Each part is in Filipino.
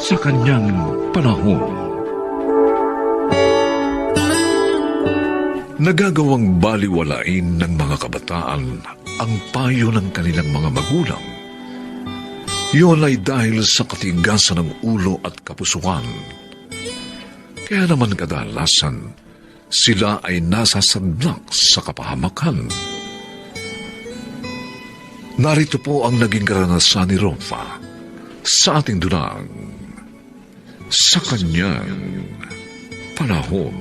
sa kanyang panahon. Nagagawang baliwalain ng mga kabataan ang payo ng kanilang mga magulang. Yun ay dahil sa katigasan ng ulo at kapusuan. Kaya naman kadalasan, sila ay nasasadlak sa kapahamakan. Narito po ang naging karanasan ni Rofa sa ating dunang sa kanyang panahon.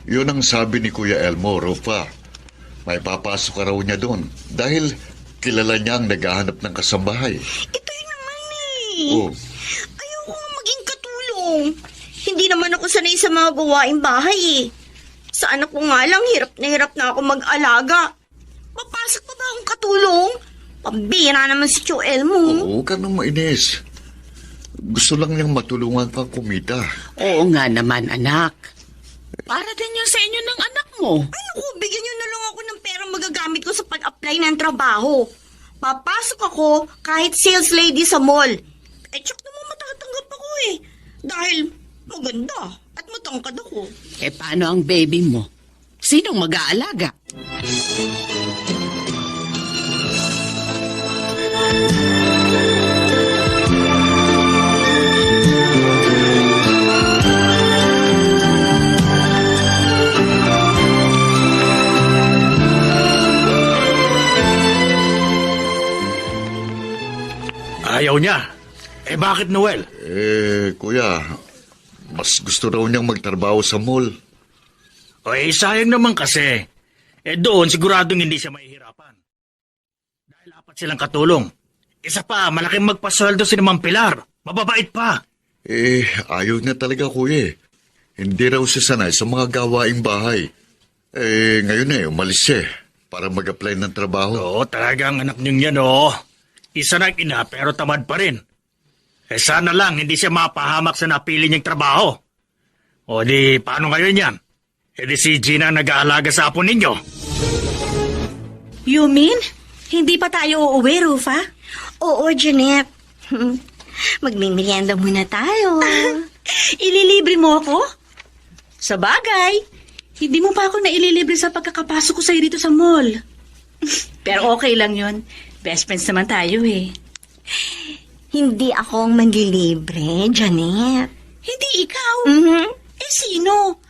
Yun ang sabi ni Kuya Elmo, Rofa. May papasok ka raw niya doon dahil kilala niya ang naghahanap ng kasambahay. Ito'y naman Oh, Ayoko nga maging katulong. Hindi naman ako sanay sa mga gawaing bahay Sa anak ko nga lang, hirap na ako mag-alaga. Papasok pa ba akong katulong? Pambira naman si Tio Elmo. huwag ka nang mainis. Gusto lang niyang matulungan kang kumita. Oo nga naman, anak. Para din yun sa inyo ng anak mo. Ay naku, bigyan niyo na lang ako ng perang magagamit ko sa pag-apply ng trabaho. Papasok ako kahit sales lady sa mall. Tsak naman matatanggap ako Dahil maganda at matangkad ako. Paano ang baby mo? Sinong mag-aalaga? Ayaw niya. Bakit, Noel? Kuya, mas gusto raw niyang magtrabaho sa mall. Sayang naman kasi. Doon, siguradong hindi siya mahihirapan. Dahil apat silang katulong. Isa pa, malaking magpasweldo si Ma'am Pilar. Mababait pa. Ayaw niya talaga, kuya. Hindi raw siya sanay sa mga gawaing bahay. Ngayon umalis siya para mag-apply ng trabaho. Oo, talagang anak niyong yan, Isa na ina, pero tamad pa rin. Sana lang, hindi siya mapahamak sa napili niyang trabaho. O di, paano ngayon yan? Di si Gina nag-aalaga sa apo ninyo. You mean, hindi pa tayo uuwi, Rufa? Oo, Jeanette. Magmimerienda muna tayo. Ililibre mo ako? Sa bagay, hindi mo pa ako naililibre sa pagkakapasok ko sa'yo dito sa mall. Pero okay lang yun. Best friends naman tayo Hindi ako ang manlilibre, Jeanette. Hindi ikaw. Mhm. Sino?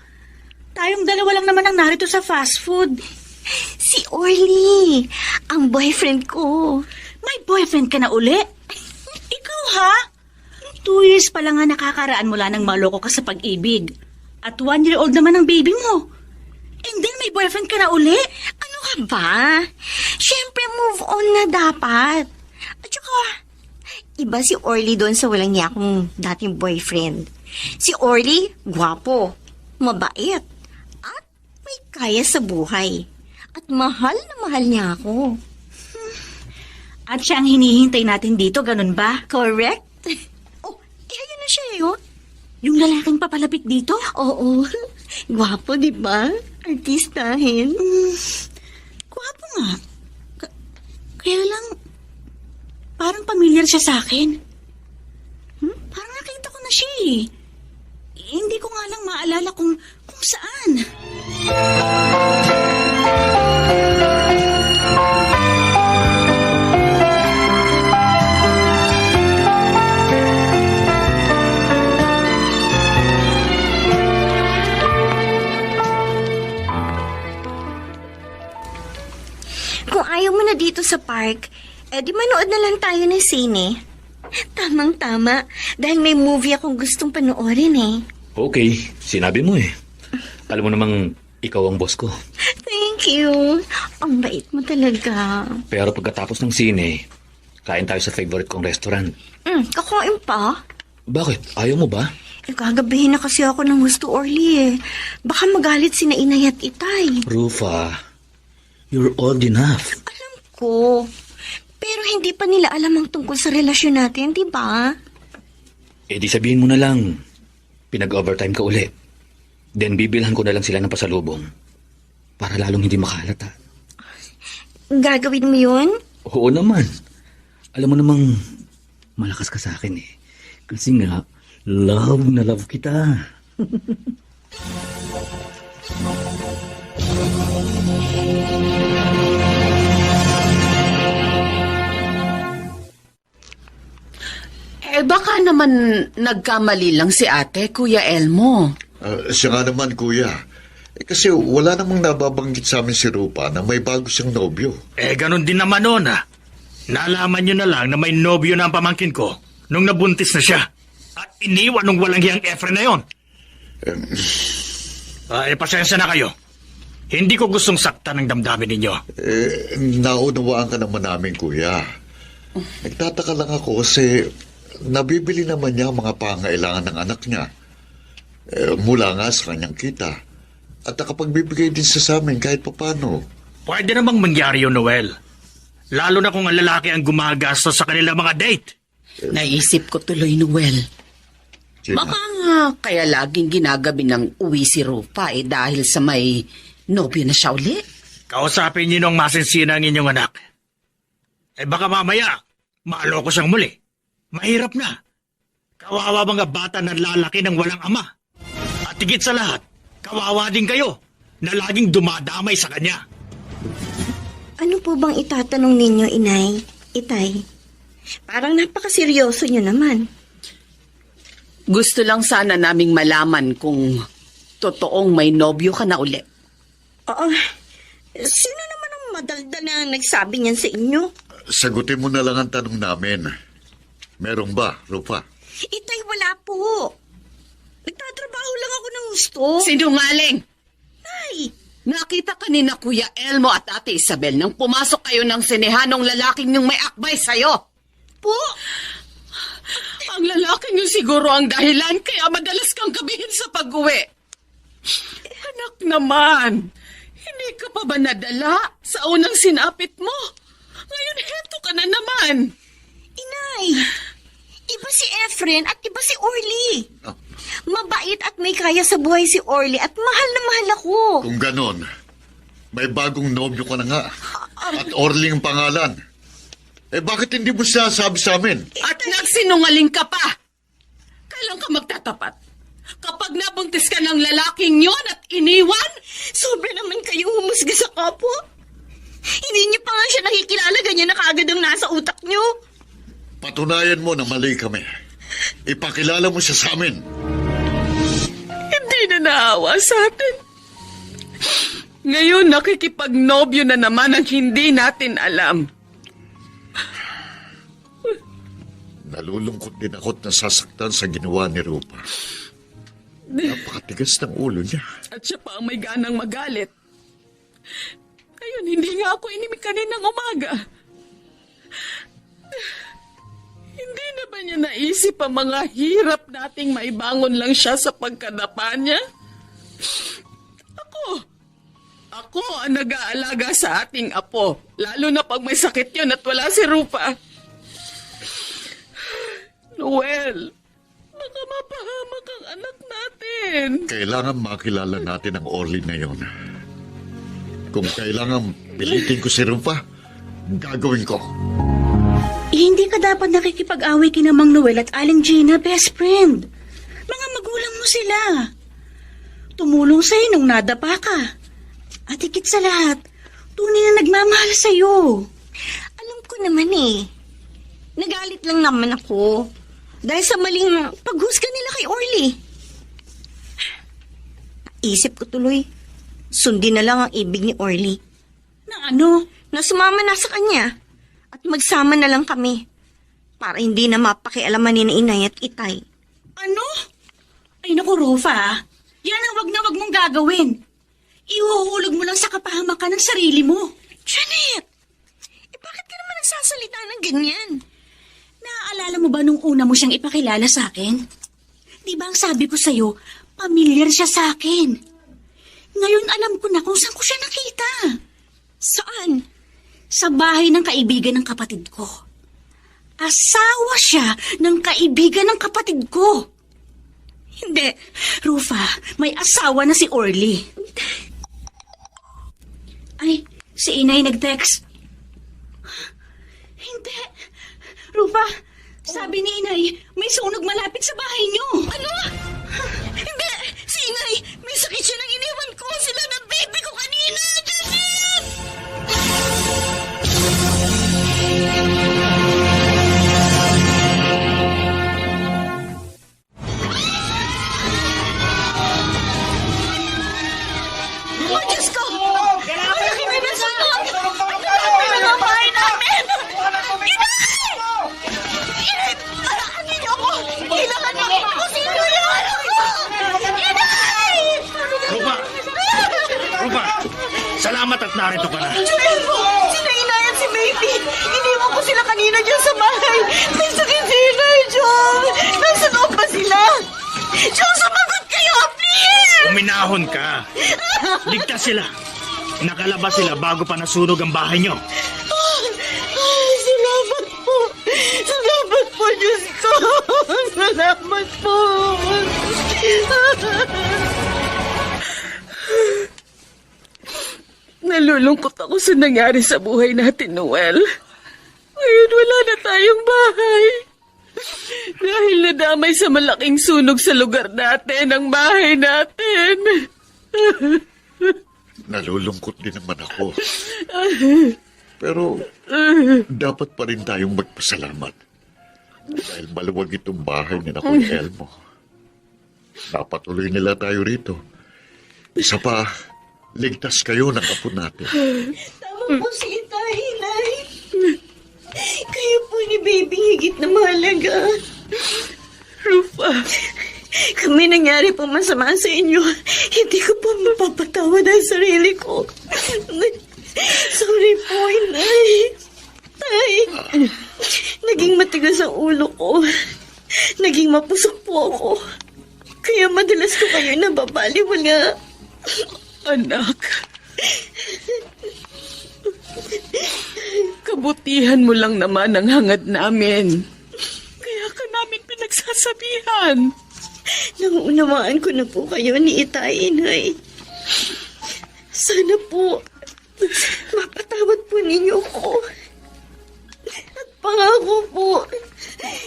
Tayong dalawa lang naman ang narito sa fast food. Si Orly, ang boyfriend ko. May boyfriend ka na uli? Ikaw ha? 2 years pa lang nga nakakaraan mula nang maloko ka sa pag-ibig. At 1-year-old naman ang baby mo. And then may boyfriend ka na uli? Ano ka ba? Siyempre, move on na dapat. At saka, iba si Orly doon sa walang niya akong dating boyfriend. Si Orly, gwapo, mabait, at may kaya sa buhay. At mahal na mahal niya ako. At siya ang hinihintay natin dito, ganun ba? Correct? Ayun na siya Yung lalaking papalapit dito? Oo. Gwapo, di ba? Artistahin. Gwapo nga. Kaya lang, parang pamilyar siya sa akin. Parang nakita ko na siya Hindi ko nga lang maalala kung saan. Kung ayaw mo na dito sa park, di manood na lang tayo ng sine. Tamang-tama, dahil may movie akong gustong panoorin Okay, sinabi mo Alam mo namang ikaw ang boss ko. Thank you. Ang bait mo talaga. Pero pagkatapos ng sine, kain tayo sa favorite kong restaurant. Kakain pa? Bakit? Ayaw mo ba? Gagabihin na kasi ako ng gusto, Orly Baka magalit si Inay at Itay. Rufa, you're old enough. Alam ko. Pero hindi pa nila alam ang tungkol sa relasyon natin, di ba? Di sabihin mo na lang, pinag-overtime ka uli. Then bibilhan ko na lang sila ng pasalubong para lalong hindi makalata. Gagawin mo yun? Oo naman. Alam mo namang malakas ka sa akin eh. Kasi nga, love na love kita. Baka naman nagkamali lang si ate, Kuya Elmo. Siya nga naman, kuya. Kasi wala namang nababanggit sa amin si Rupa na may bago siyang nobyo. Ganun din naman noon Nalaman nyo na lang na may nobyo na ang pamangkin ko nung nabuntis na siya. At iniwan nung walang hiyang Efren na yon. Pasensya na kayo. Hindi ko gustong saktan ang damdamin ninyo. Naunawaan ka naman namin, kuya. Nagtataka lang ako kasi nabibili naman niya ang mga pangailangan ng anak niya. Mula nga sa kanyang kita. At nakapagbibigay din sa amin kahit papano. Pwede namang mangyari yun, Noel. Lalo na kung ang lalaki ang gumagastos sa kanilang mga date. Naisip ko tuloy, Noel. Gina, Baka nga kaya laging ginagabi ng uwi si Rupa dahil sa may nobyo na siya uli. Kausapin niyo nung masinsina ang inyong anak. Baka mamaya, maloko siyang muli. Mahirap na. Kawawa mga bata na lalaki ng walang ama. At higit sa lahat, kawawa din kayo na laging dumadamay sa kanya. Ano po bang itatanong ninyo, inay? Itay? Parang napakaseryoso nyo naman. Gusto lang sana naming malaman kung totoong may nobyo ka na uli. Oo. Sino naman ang madaldal na nagsabi niyan sa inyo? sagutin mo na lang ang tanong namin. Merong ba, Rupa? Itay, wala po. Nagtatrabaho lang ako ng gusto. Sinungaling! Nay! Nakita kanina Kuya Elmo at Ate Isabel nang pumasok kayo ng sinehanong lalaking yung may akbay sa'yo. Po? Ang lalaking yung siguro ang dahilan kaya madalas kang gabihin sa pag-uwi. Anak naman, hindi ka pa ba nadala sa unang sinapit mo? Ngayon heto ka na naman. Inay! Iba si Efren at iba si Orly. Mabait at may kaya sa buhay si Orly at mahal na mahal ako. Kung ganon, may bagong nobyo ka na nga. At Orly ang pangalan. Bakit hindi mo sinasabi sa amin? At nagsinungaling ka pa. Kailan ka magtatapat? Kapag nabuntis ka ng lalaking yon at iniwan? Sobra naman kayong humusga sa kapwa. Hindi niyo pa nga siya nakikilala, ganyan na kaagad ang nasa utak niyo. Patunayan mo na mali kami. Ipakilala mo siya sa amin. Hindi na naawa sa atin. Ngayon nakikipagnobyo na naman ang hindi natin alam. Nalulungkot din ako at nasasaktan sa ginawa ni Rupa. Napakatigas ng ulo niya. At siya pa ang may ganang magalit. Ngayon, hindi nga ako inimik kaninang umaga. Hindi na ba niya naisip ang mga hirap nating maibangon lang siya sa pagkadapa niya? Ako ang nag-aalaga sa ating apo. Lalo na pag may sakit yun at wala si Rupa. Noel, baka mapahamak ang anak natin. Kailangan makilala natin ang Orly na yon. Kung kailangan pilitin ko si Rupa, gagawin ko. Hindi ka dapat nakikipag-away kina Mang Noel at Aling Gina, best friend. Mga magulang mo sila. Tumulong sa'yo nung nadapa ka. At higit sa lahat, tunay na nagmamahal sa'yo. Alam ko naman eh. Nagalit lang naman ako. Dahil sa maling paghusga nila kay Orly. Isip ko tuloy, sundin na lang ang ibig ni Orly. Na ano? Na sumama na sa kanya. At magsama na lang kami. Para hindi na mapakialaman ni na Inay at Itay. Ano? Ay naku, Rufa. Yan ang wag na wag mong gagawin. Ihuhulog mo lang sa kapahamakan ng sarili mo. Janet! Bakit ka naman nagsasalita ng ganyan? Naaalala mo ba nung una mo siyang ipakilala sa akin? Di ba ang sabi ko sa'yo, pamilyar siya sa akin. Ngayon alam ko na kung saan ko siya nakita. Saan? Sa bahay ng kaibigan ng kapatid ko. Asawa siya ng kaibigan ng kapatid ko. Hindi. Rufa, may asawa na si Orly. Ay, si Inay nag-text. Hindi. Rupa, sabi ni Inay, may sunog malapit sa bahay niyo. Ano? Hindi! Si Inay! May sakit siya nang iniwan ko sila ng baby ko kanina! Joseph! Oh, Diyos ko! Ay, kami na sunog! Ang lalaki ng bahay namin! Inay! Inay! Alakan niyo ako! Kailangan makita ko sino yung anak ko! Inay! Rupa, salamat at narito ka na. Joel po! Sila Inay at si Baby! Iniwan ko sila kanina dyan sa bahay! May sakit si Inay, Joel! Nasa loob ba sila? Joel, sumagot kayo! Please! Uminahon ka. Ligtas sila. Nakalabas sila bago pa nasunog ang bahay niyo. Ay, salamat po! Salamat po, Diyos ko! Salamat po! Nalulungkot ako sa nangyari sa buhay natin, Noel. Ngayon wala na tayong bahay. Dahil nadamay sa malaking sunog sa lugar natin ang bahay natin. Nalulungkot din naman ako. Pero dapat pa rin tayong magpasalamat. Dahil maluwag itong bahay ni Kuya Elmo. Napatuloy nila tayo rito. Isa pa, ligtas kayo ng apo natin. Tama po si Itay, Inay. Kayo po ni Baby higit na mahalaga. Rufa, Kami nangyari po masama sa inyo. Hindi ko po mapapatawad ang sarili ko. Sorry po, Inay. Tay, naging matigas ang ulo ko. Naging mapusok po ako. Kaya madalas ko kayo nababaliwala. anak. Kabutihan mo lang naman ang hangad namin. Kaya ka namin pinagsasabihan. Nangunawaan ko na po kayo ni Itay, Inay. Sana po, mapatawad po ninyo ko. At pangako po,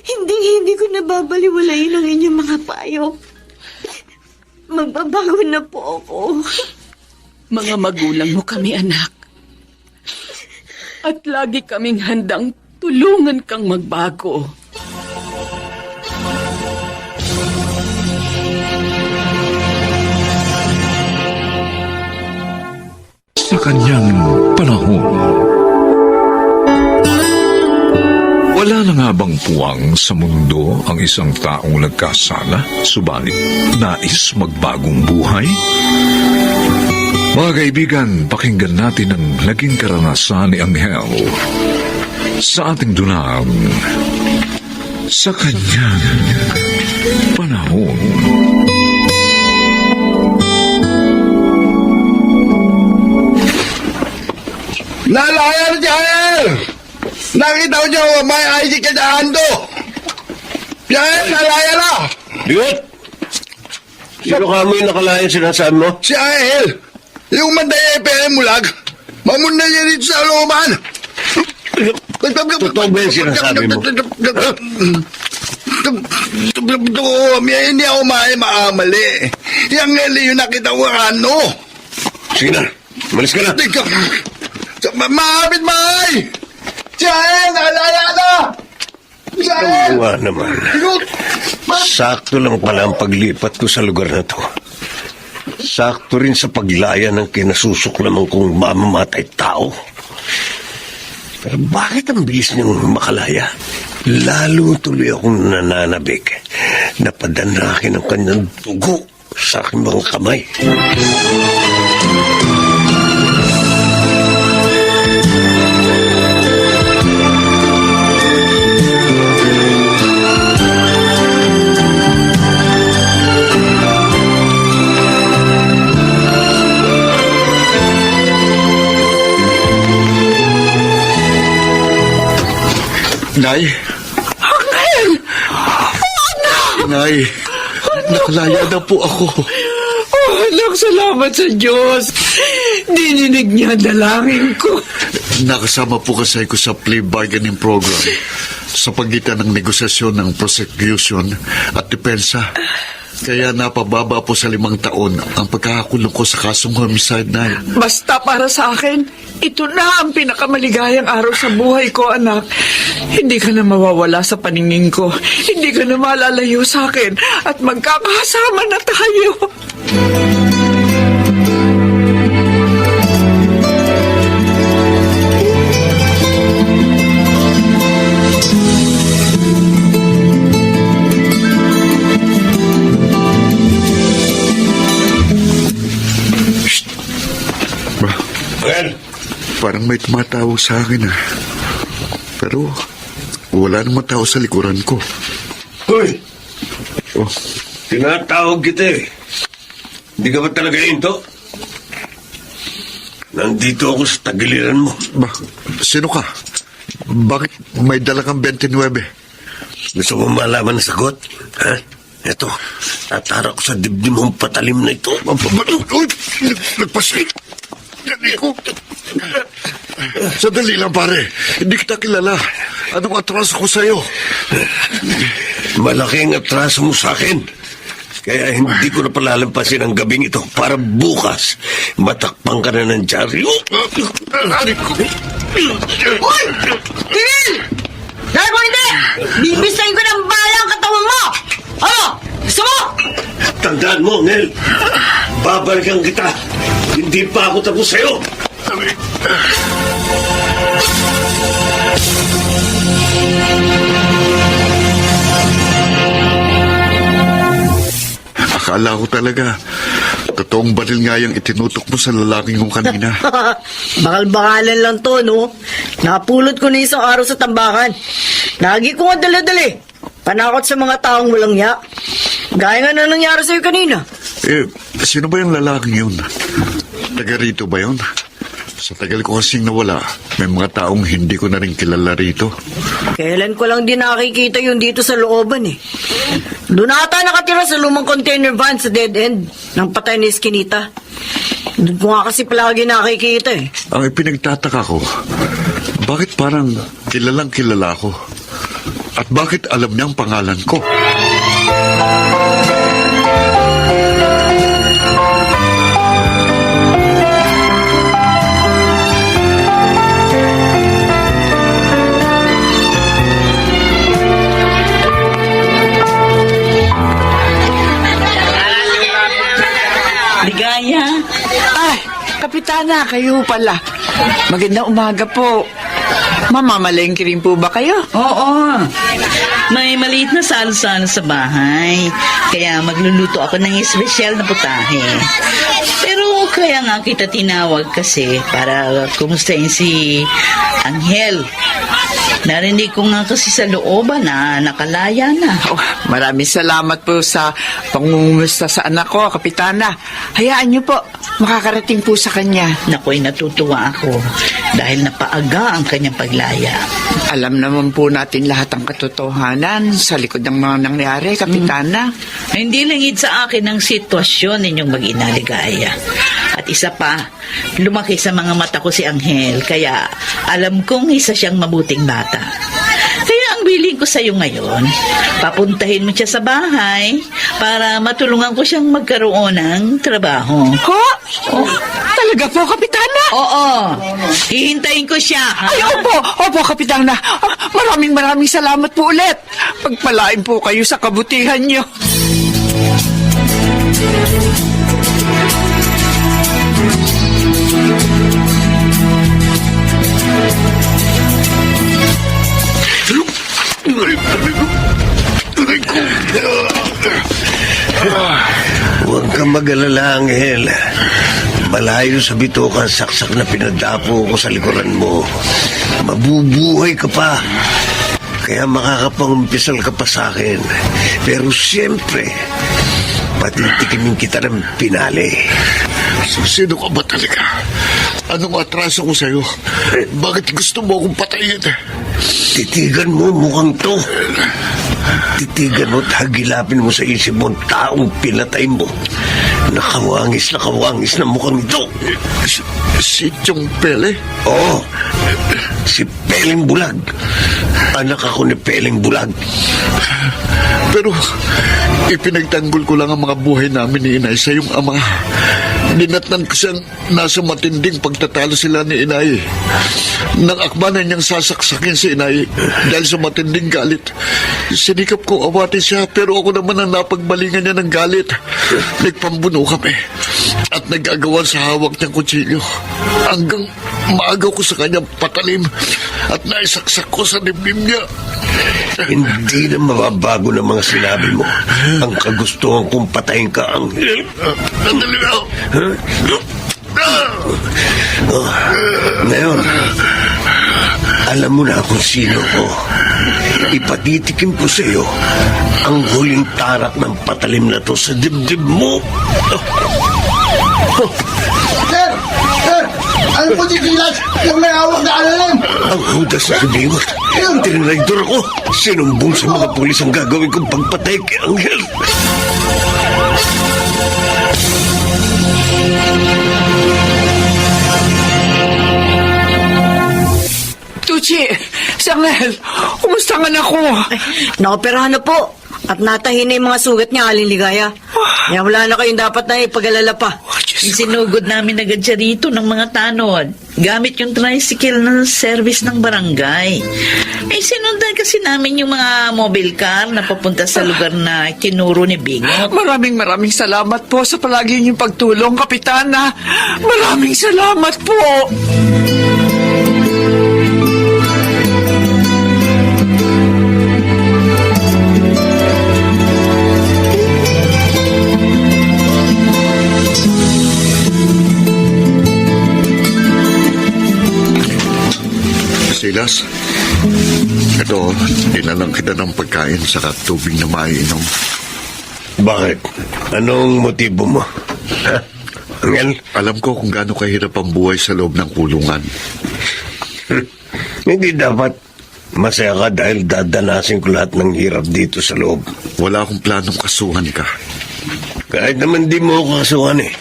hindi ko nababaliwalayin ang inyong mga payo. Magbabago na po ako. Mga magulang mo kami, anak. At lagi kaming handang tulungan kang magbago. Sa kanyang panahon, wala na nga bang puwang sa mundo ang isang taong nagkasala, subalit nais magbagong buhay? Mga kaibigan, pakinggan natin ang naging karanasan ni Angel sa ating dunang sa kanyang panahon. Nalayan Jael! Nakita ko siya may ID ka sa hando! Jael, nalayan na! Digot! Sino kamo yung nakalayan sinasabi mo? Si Jael! Yung manday EPM mulag! Mamunda niya dito sa looban! Totoo ba yung sinasabi mo? Hindi ako maamali. Yang yung nakita ko ano? Sige na, malis ka na. Mahabit mahay! Jael, nalaya na! Jael! Nga naman. Sakto lang pala ang paglipat ko sa lugar na to. Sakto rin sa paglaya ng kinasusuklaman kong mamamatay tao. Pero bakit ang bilis niyang makalaya? Lalo tuloy akong nananabik. Napadanakin ang kanyang dugo sa aking mga kamay. Nay? Angel! Nay, nakalaya na po ako. Oh, anak, salamat sa Diyos. Dininig niya ang dalangin ko. Nakasama po kasi ko sa plea bargaining program sa pagitan ng negosasyon ng prosecution at depensa. Kaya napababa po sa 5 taon ang pagkakakulong ko sa kasong homicide na yun. Basta para sa akin, ito na ang pinakamaligayang araw sa buhay ko, anak. Hindi ka na mawawala sa paningin ko. Hindi ka na malalayo sa akin. At magkakasama na tayo. Well, Parang may tumatawag sa akin Pero wala namang tao sa likuran ko. Hoy, Oh, tinatawag kita eh. Hindi ka ba talaga into? Nandito ako sa tagiliran mo. sino ka? Bakit may dala kang 29? Gusto mo malaman ang sagot? Ha? Ito, tatara ko sa dibdib mong patalim na ito. Uy! Nagpasik! Sandali lang, pare. Hindi kita kilala. Anong atraso ko sa'yo? Malaking atraso mo sa akin. Kaya hindi ko na palalampasin ang gabing ito para bukas matakpang ka na ng dyaryo. Uy! Tigil! Dahil kung hindi, bibisayin ko ng bala ang katawan mo! Ano? Gusto mo? Tandaan mo, Nel. Babalikan kita. Hindi pa ako tapos sa'yo. Akala ko talaga, totoong baril nga yung itinutok mo sa lalaking kong kanina. Bakal-bakalan lang to, no? Napulot ko na isang araw sa tambakan. Lagi ko nga dala-dali. Panakot sa mga taong walang ya. Gaya nga na nangyari sa'yo kanina. Sino ba yung lalaking yun? Taga rito ba yun? Sa tagal ko kasing nawala, may mga taong hindi ko na rin kilala rito. Kailan ko lang din nakikita yun dito sa looban eh. Doon ata nakatira sa lumang container van sa dead end ng patay ni Eskinita. Doon ko nga kasi palagi nakikita eh. Ang ipinagtataka ko, bakit parang kilalang kilala ko? At bakit alam niya ang pangalan ko? Ligaya. Ay, Kapitana, kayo pala. Magandang umaga po. Mamamalengke rin po ba kayo? Oo. May maliit na salo-salo sa bahay. Kaya magluluto ako ng espesyal na putahe. Pero kaya nga kita tinawag kasi para kumustahin si Angel. Narinig ko nga kasi sa looban na nakalaya na. Oh, maraming salamat po sa pangungumusta sa anak ko, Kapitana. Hayaan niyo po, makakarating po sa kanya. Nako'y natutuwa ako dahil napaaga ang kanyang paglaya. Alam naman po natin lahat ang katotohanan sa likod ng mga nangyari, Kapitana. Hindi langid sa akin ang sitwasyon ninyong mag-inaligaya. At isa pa, lumaki sa mga mata ko si Angel, kaya alam kong isa siyang mabuting bata. Kaya ang biling ko sa iyo ngayon, papuntahin mo siya sa bahay para matulungan ko siyang magkaroon ng trabaho. Ho? Oh, talaga po, Kapitana? Oo, hihintayin ko siya. Ha? Ay, opo, Kapitana. Maraming salamat po ulit. Pagpalain po kayo sa kabutihan niyo. Huwag kang mag-alala, Angel. Malayo sa bituka ang saksak na pinadapo ko sa likuran mo. Mabubuhay ka pa. Kaya makakapangumpisal ka pa sa akin. Pero siyempre, patitikimin kita ng pinali. Sino ka ba talaga? Anong atraso ko sa'yo? Bakit gusto mo akong patayin? Titigan mo mukhang to. Titigan mo at hagilapin mo sa isip mo ang taong pinatay mo. Nakawangis na mukhang ito. Si Chong Pele? Oo, si Peling Bulag. Anak ako ni Peling Bulag. Pero ipinagtanggol ko lang ang mga buhay namin ni Inay sa iyong ama. Dinatnan ko siyang nasa matinding pagtatalo sila ni Inay. Nang akbanan niyang sasaksakin si Inay dahil sa matinding galit. Sinikap ko awatin siya pero ako naman ang napagbalingan niya ng galit. Nagpambuno kami at nag-agawan sa hawak niyang kutsilyo. Hanggang maagaw ko sa kanyang patalim at naisaksak ko sa dibdib niya. Hindi na mababago ng mga sinabi mo. Ang kagustuhan kong patayin ka, Anghel. Nandali na ako. Ngayon, alam mo na kung sino ko. Ipatitikim ko sa iyo ang huling tarak ng patalim na to sa dibdib mo. Sir! Sir! Ano po si Silas? Yung may hawak na alalim! Ang hudas sa kabingot. Trinraidor ako. Sinumbong sa mga pulis ang gagawin kong pagpatay kay Anghel. Tucci, si Angel, kumusta nga na ko? Naoperahan na po. At natahin na yung mga sugat niya, Aling Ligaya. Kaya wala na kayong dapat na ipag-alala pa. Sinugod namin agad siya rito ng mga tanod. Gamit yung tricycle na service ng barangay. Sinundan kasi namin yung mga mobile car na papunta sa lugar na tinuro ni Bingot. Maraming salamat po sa palagi niyong pagtulong, Kapitana. Maraming salamat po. Silas, ito, dinalang kita ng pagkain sa tubig na maiinom. Bakit? Anong motibo mo? Ha? Angel? Alam ko kung gaano kahirap ang buhay sa loob ng kulungan. Hindi dapat masaya ka dahil dadanasin ko lahat ng hirap dito sa loob. Wala akong planong kasuhan ka. Kahit naman di mo ako kasuhan eh.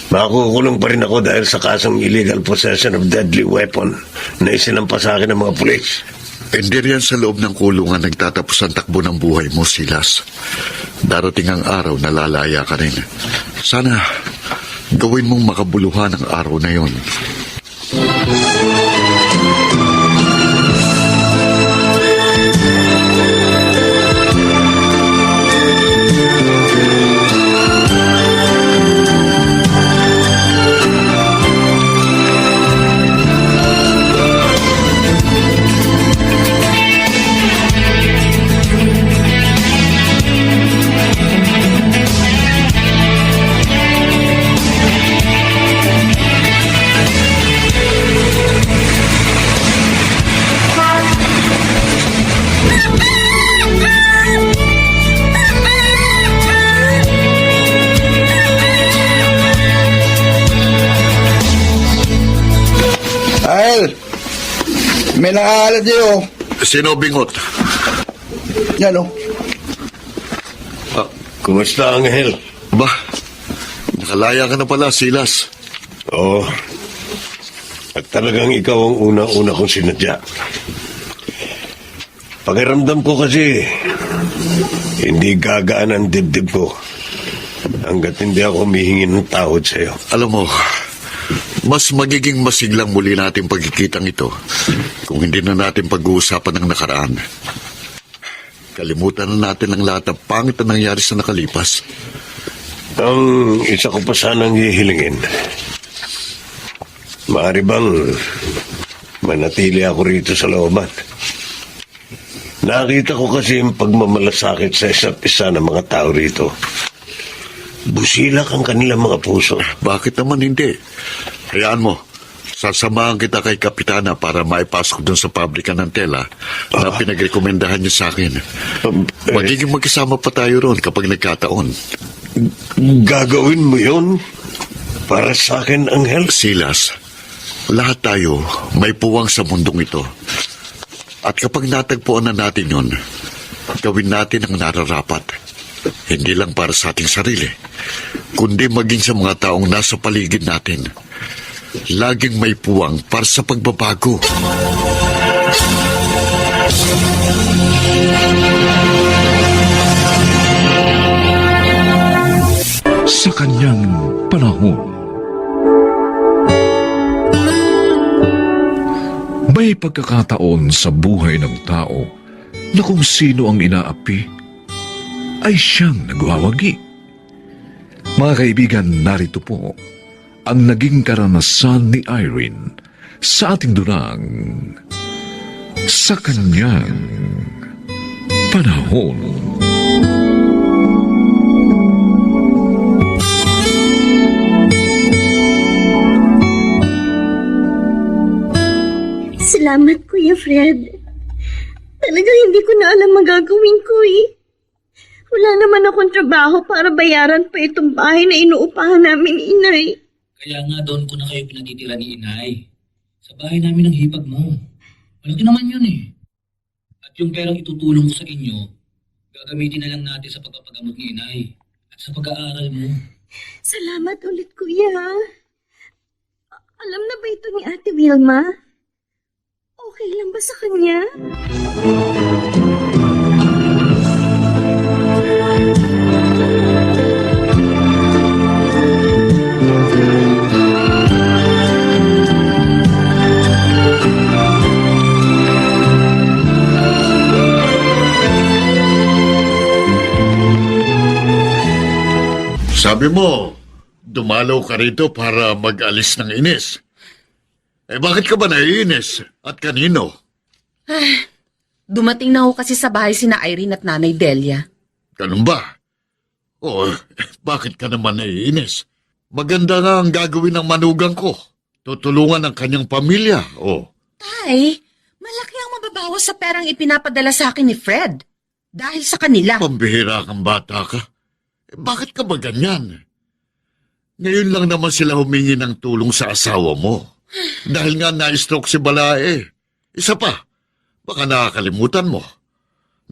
Makukulong pa rin ako dahil sa kasong illegal possession of deadly weapon na isinampa sa akin ng mga pulis. Hindi riyan sa loob ng kulungan nagtatapos ang takbo ng buhay mo, Silas. Darating ang araw na lalaya ka rin. Sana gawin mong makabuluhan ang araw na yon. May nakakalat sa'yo. Sino Bingot? Yan o. Kumusta, Angel? Ba, nakalaya ka na pala, Silas. Oo. At talagang ikaw ang unang-una kong sinadya. Pakiramdam ko kasi hindi gagaan ang dibdib ko hanggat hindi ako humihingi ng tawad sa'yo. Alam mo, mas magiging masiglang muli natin pagkikitang ito kung hindi na natin pag-uusapan ng nakaraan. Kalimutan na natin ang lahat ng pangit na nangyari sa nakalipas. Ang isa ko pa sanang hihilingin, maaari bang manatili ako rito sa looban? Nakita ko kasi yung pagmamalasakit sa isa't isa ng mga tao rito. Busilak ang kanilang mga puso. Bakit naman hindi? Hayaan mo, sasamahan kita kay Kapitana para maipasok doon sa pabrika ng tela na pinagrekomendahan niya sa akin. Magiging magkasama pa tayo roon kapag nagkataon. Gagawin mo yun para sa akin, Angel? Silas, lahat tayo may puwang sa mundong ito. At kapag natagpuan na natin yun, gawin natin ang nararapat. Hindi lang para sa ating sarili, kundi maging sa mga taong nasa paligid natin. Laging may puwang para sa pagbabago. Sa kanyang panahon, may pagkakataon sa buhay ng tao na kung sino ang inaapi ay siyang nagwawagi. Mga kaibigan, narito po ang naging karanasan ni Irene sa ating dunang sa kanyang panahon. Salamat, Kuya Fred. Talagang hindi ko na alam magagawin ko eh. Wala naman akong trabaho para bayaran pa itong bahay na inuupahan namin ni Inay. Kaya nga doon ko na kayo pinatitira ni Inay. Sa bahay namin ng hipag mo. Malaki naman yun eh. At yung perang itutulong ko sa inyo, gagamitin na lang natin sa pagpapagamot ni Inay at sa pag-aaral mo. Salamat ulit, Kuya. Alam na ba ito ni Ate Wilma? Okay lang ba sa kanya? Sabi mo, dumalaw ka rito para mag-alis ng inis. Bakit ka ba naiinis? At kanino? Dumating na ho kasi sa bahay sina Irene at Nanay Delia. Ganun ba? Bakit ka naman naiinis? Maganda nga ang gagawin ng manugang ko. Tutulungan ang kanyang pamilya, Tay, malaki ang mababawas sa perang ipinapadala sa akin ni Fred. Dahil sa kanila. Pambihira kang bata ka. Bakit ka ba ganyan? Ngayon lang naman sila humingi ng tulong sa asawa mo. Dahil nga na-stroke si Balae. Isa pa, baka nakakalimutan mo.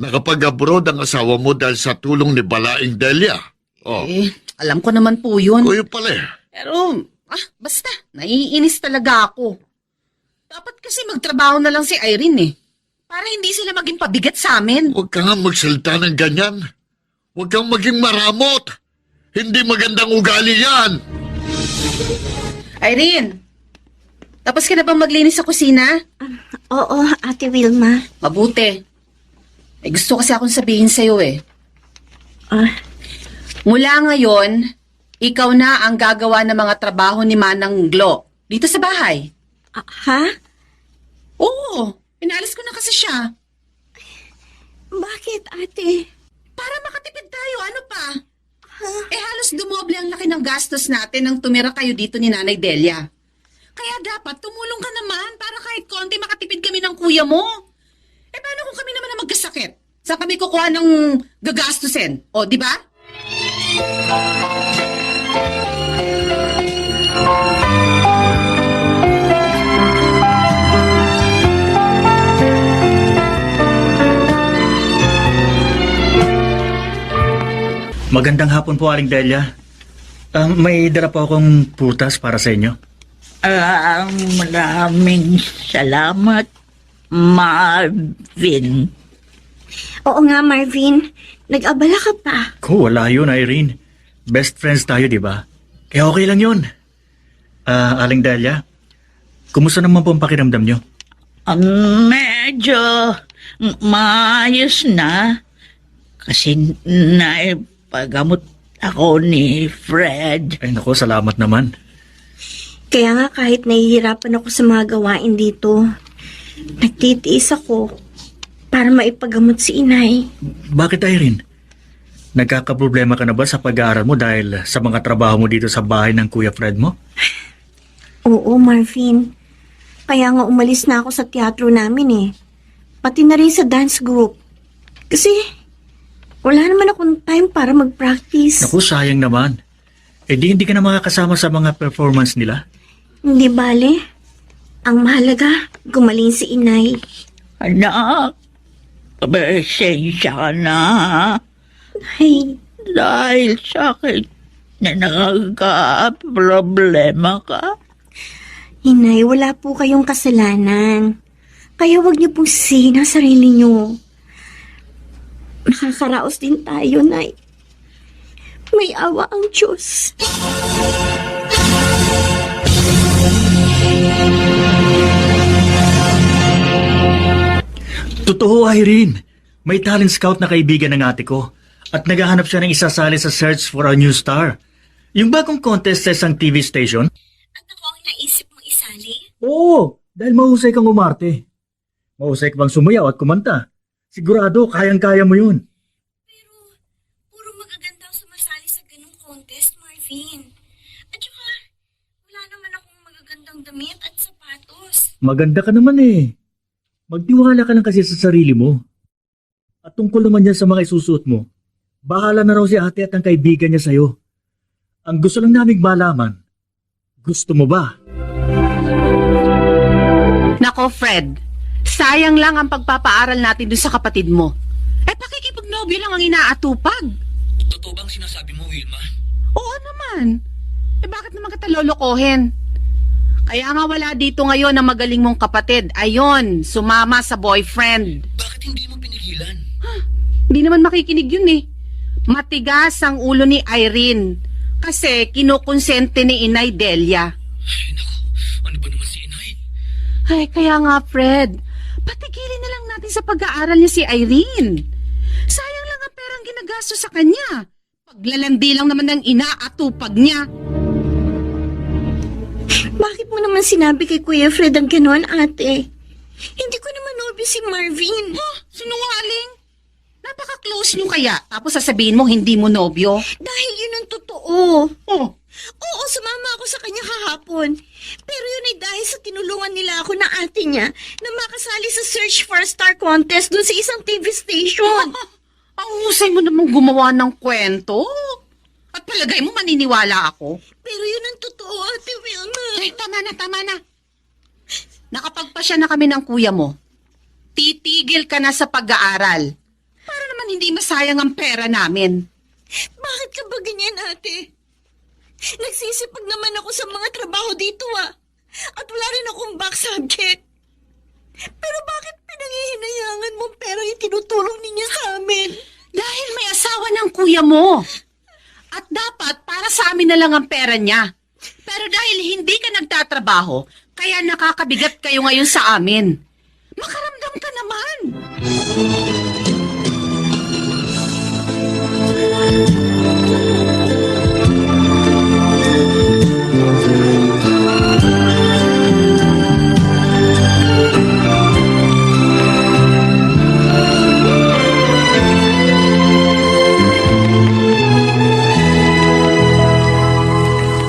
Nakapag-abroad ang asawa mo dahil sa tulong ni Balaing Delia. Alam ko naman po yun. O yun pala. Pero, basta, naiinis talaga ako. Dapat kasi magtrabaho na lang si Irene eh. Para hindi sila maging pabigat sa amin. Huwag ka nga magsalita ng ganyan. Huwag kang maging maramot. Hindi magandang ugali yan. Irene, tapos ka na bang maglinis sa kusina? Oo, Ate Wilma. Mabuti. May gusto kasi akong sabihin sa'yo eh. Mula ngayon, ikaw na ang gagawa ng mga trabaho ni Manang Glo dito sa bahay. Ha? Oo, pinalis ko na kasi siya. Bakit, ate? Para makatipid tayo, ano pa? Halos dumoble ang laki ng gastos natin nang tumira kayo dito ni Nanay Delia. Kaya dapat tumulong ka naman para kahit konti makatipid kami ng kuya mo. Paano kung kami naman ang magkasakit? Saan kami kukuha ng gagastusin? O, di ba? Magandang hapon po, Aling Delia. May dala po akong prutas para sa inyo. Maraming salamat, Marvin. Oo nga, Marvin. Nag-abala ka pa. Wala yun, Irene. Best friends tayo, di ba? Kaya okay lang yun. Aling Delia, kumusta naman po ang pakiramdam nyo? Medyo maayos na. Kasi naipagamot ako ni Fred. Ay naku, salamat naman. Kaya nga kahit nahihirapan ako sa mga gawain dito, nagtitiis ako para maipagamot si Inay. Bakit, Irene? Nagkakaproblema ka na ba sa pag-aaral mo dahil sa mga trabaho mo dito sa bahay ng Kuya Fred mo? Oo, Marvin. Kaya nga umalis na ako sa teatro namin eh. Pati na rin sa dance group. Kasi wala naman akong time para mag-practice. Naku, sayang naman. Di hindi ka na makakasama sa mga performance nila. Hindi bale. Ang mahalaga, gumaling si Inay. Anak, pasensya ka na. Ay, Dahil sa akin, na nakaka-problema ka? Inay, wala po kayong kasalanan. Kaya wag niyo pong sisihin ang sarili niyo. Nakakaraos din tayo, Nay. May awa ang Diyos. Totoo, Irene. May talent scout na kaibigan ng ate ko at naghahanap siya ng isasali sa search for a new star. Yung bagong contest sa isang TV station? At ako ang naisip mong isali? Oo, dahil mahusay kang umarte. Mahusay ka bang sumayaw at kumanta? Sigurado, kayang-kaya mo yun. Puro magagandang sumasali sa ganung contest, Marvin. At saka, wala naman akong magagandang damit at sapatos. Maganda ka naman eh. Magtiwala ka lang kasi sa sarili mo. At tungkol naman yan sa mga isusuot mo, bahala na raw si ate at ang kaibigan niya sa'yo. Ang gusto lang naming malaman, gusto mo ba? Nako, Fred. Sayang lang ang pagpapaaral natin dun sa kapatid mo. Pakikipagnobyo lang ang inaatupag. Totoo bang sinasabi mo, Wilma? Oo naman. Bakit naman kita lolokohin? Kaya nga wala dito ngayon na magaling mong kapatid. Ayon, sumama sa boyfriend. Bakit hindi mo pinigilan? Hindi naman makikinig yun eh. Matigas ang ulo ni Irene. Kasi kinukonsente ni Inay Delia. Ay, naku. Ano ba naman si Inay? Ay, kaya nga Fred. Patigilin na lang natin sa pag-aaral niya si Irene. Sayang lang ang perang ginagastos sa kanya. Paglalandi lang naman ng ina at tupag niya. Bakit mo naman sinabi kay Kuya Fred ang gano'n, ate? Hindi ko naman nobyo si Marvin. Sinungaling? Napaka-close niyo kaya. Tapos sasabihin mo hindi mo nobyo. Dahil yun ang totoo. Oh, Oo, sumama ako sa kanya kahapon. Pero yun ay dahil sa tinulungan nila ako na ate niya na makasali sa Search for a Star contest dun sa isang TV station. ang husay mo namang gumawa ng kwento. At palagay mo maniniwala ako? Pero yun ang totoo, Ate Wilma. Ay, tama na. Nakapagpasya na kami ng kuya mo. Titigil ka na sa pag-aaral. Para naman hindi masayang ang pera namin. Bakit ka ba ganyan, ate? Nagsisipag naman ako sa mga trabaho dito, At wala rin akong back subject. Pero bakit pinangihinayangan mong pera yung tinutulong ninyo sa amin? Dahil may asawa ng kuya mo. At dapat para sa amin na lang ang pera niya. Pero dahil hindi ka nagtatrabaho, kaya nakakabigat kayo ngayon sa amin. Makaramdam ka naman.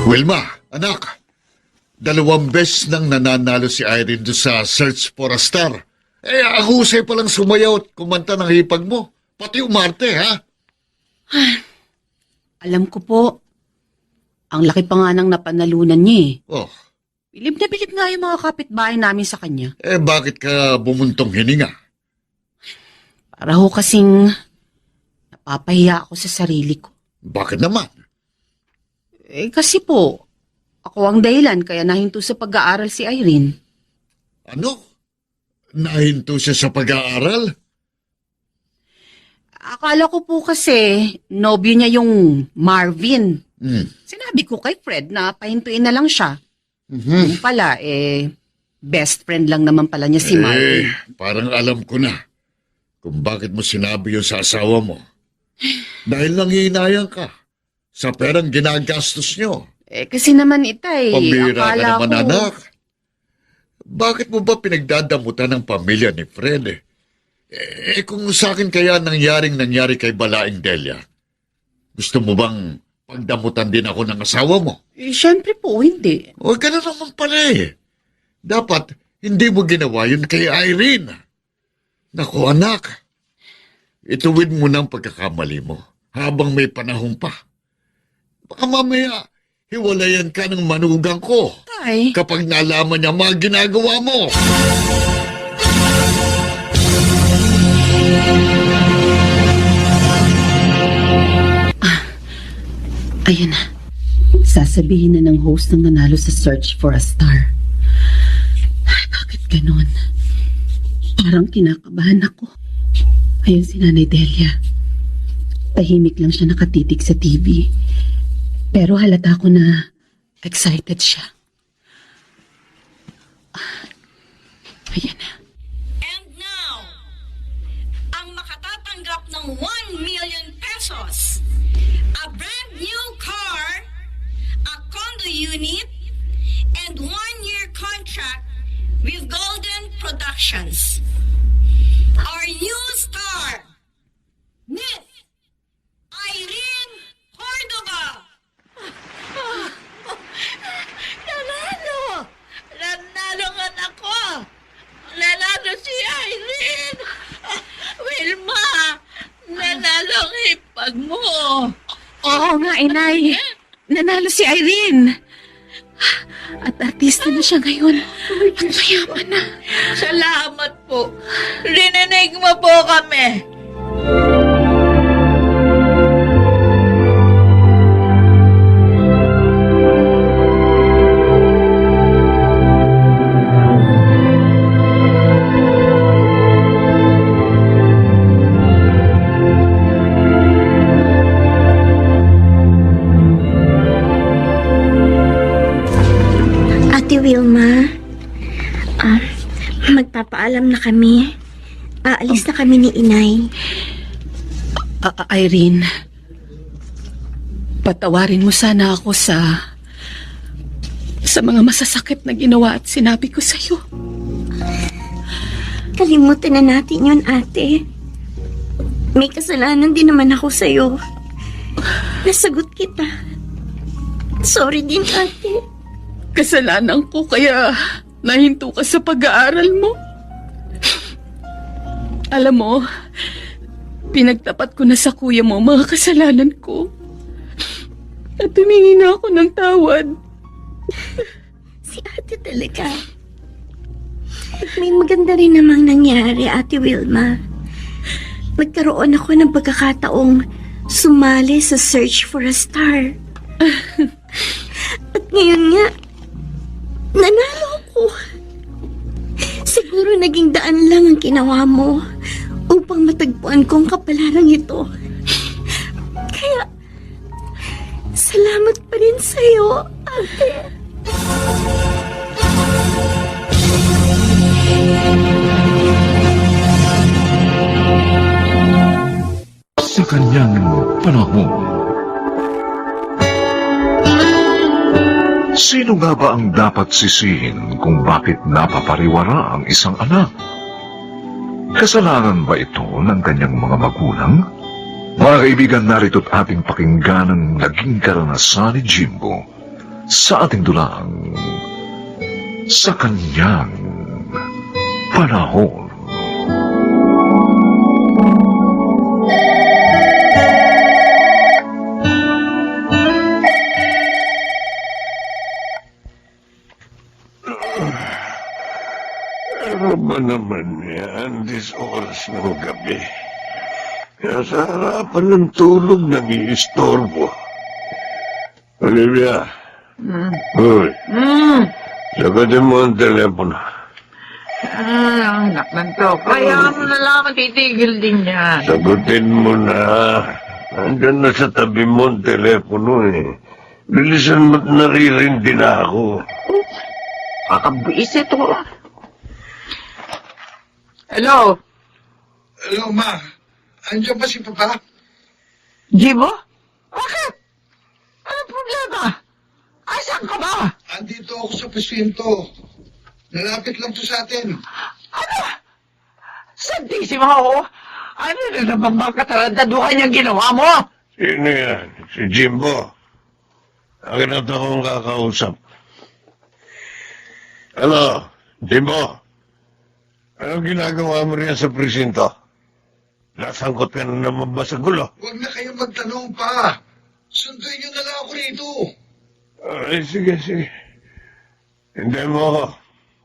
Wilma, anak, 2 beses nang nananalo si Irene doon sa Search for a Star. Ang husay palang sumayaw at kumanta ng hipag mo. Pati umarte, ha? Alam ko po, ang laki pa nga ng napanalunan niya eh. Oh, Bilib na bilib nga yung mga kapitbahay namin sa kanya. bakit ka bumuntong hininga? Para ho kasing napapahiya ako sa sarili ko. Bakit naman? Kasi po, ako ang dahilan kaya nahinto sa pag-aaral si Irene. Ano? Nahinto siya sa pag-aaral? Akala ko po kasi nobyo niya yung Marvin. Hmm. Sinabi ko kay Fred na pahintuin na lang siya. Yung pala, best friend lang naman pala niya si Marvin. Parang alam ko na kung bakit mo sinabi yun sa asawa mo. Dahil nangihinayang ka sa perang ginagastos nyo. Kasi naman itay, Pambira ka akala naman, ko... anak. Bakit mo ba pinagdadamutan ng pamilya ni Fred? Kung sa akin kaya nangyari kay Balaing Delia, gusto mo bang pagdamutan din ako ng asawa mo? Siyempre po, hindi. O, gano'n naman pala Dapat, hindi mo ginawa yun kay Irene. Naku, anak. Ituwid mo ng pagkakamali mo habang may panahon pa. Baka mamaya, hiwalayan ka ng manugang ko Tay, kapag nalaman niya mga ginagawa mo. ayun na. Sasabihin na ng host ng nanalo sa Search for a Star. Ay, bakit ganon? Parang kinakabahan ako. Ayun si Nanay Delia. Tahimik lang siya nakatitig sa TV. Pero halata ko na excited siya. Ayan na. And now, ang makatatanggap ng 1 million pesos, a brand new car, a condo unit, and 1-year contract with Golden Productions. Our new star, Miss Irene Cordova. Nanalo! Nanalo nga ako! Nanalo si Irene! Wilma! Nanalo ang hipag mo! Oo nga, Inay. Nanalo si Irene. At artista na siya ngayon. At mayaman na. Salamat po! Rininig mo po kami! Ate Wilma, magpapaalam na kami. Aalis na kami ni Inay. Irene, patawarin mo sana ako sa mga masasakit na ginawa at sinabi ko sa'yo. Kalimutan na natin yun, ate. May kasalanan din naman ako sa'yo. Nasagot kita. Sorry din, ate. Kasalanan ko kaya nahinto ka sa pag-aaral mo. Alam mo, pinagtapat ko na sa kuya mo mga kasalanan ko. At humingi na ako ng tawad. Si ate talaga. May maganda rin namang nangyari, Ate Wilma. Nagkaroon ako ng pagkakataong sumali sa Search for a Star. At ngayon nga, nanalo ako. Siguro naging daan lang ang ginawa mo upang matagpuan ko ang kapalarang ito. Kaya, salamat pa rin sa'yo, ate. Sa kanyang panahon, sino nga ba ang dapat sisihin kung bakit napapariwara ang isang anak? Kasalanan ba ito ng kanyang mga magulang? Mga kaibigan, narito't ating pakinggan ang naging karanasan ni Jimbo sa ating dulang sa kanyang panahon. Ano ba naman yan, this oras ng gabi? Nasa harapan ng tulog nang iistorbo. Olivia. Uy. Sagutin mo ang telepono. Anak ng to. Kaya mo na lang titigil din yan. Sagutin mo na. Nandyan na sa tabi mo ang telepono eh. Bilisan mo't naririndi na ako. Kakabis ito. Hello? Hello, Ma. Andiyan ba si Papa? Jibo? Bakit? Ano problema? Asan ka ba? Andito ako sa presinto. Nalapit lang to sa atin. Ano? Santisima ako. Ano na naman mga katarantaduhan niyang ginawa mo? Sino yan? Si Jimbo. Akin na akong kakausap. Hello, Jimbo. Anong ginagawa mo riyan sa presinto? Nasangkot ka na naman ba sa gulo? Huwag na kayong magtanong pa. Sunduin niyo na lang ako rito. Ay, sige. Hindi mo ako.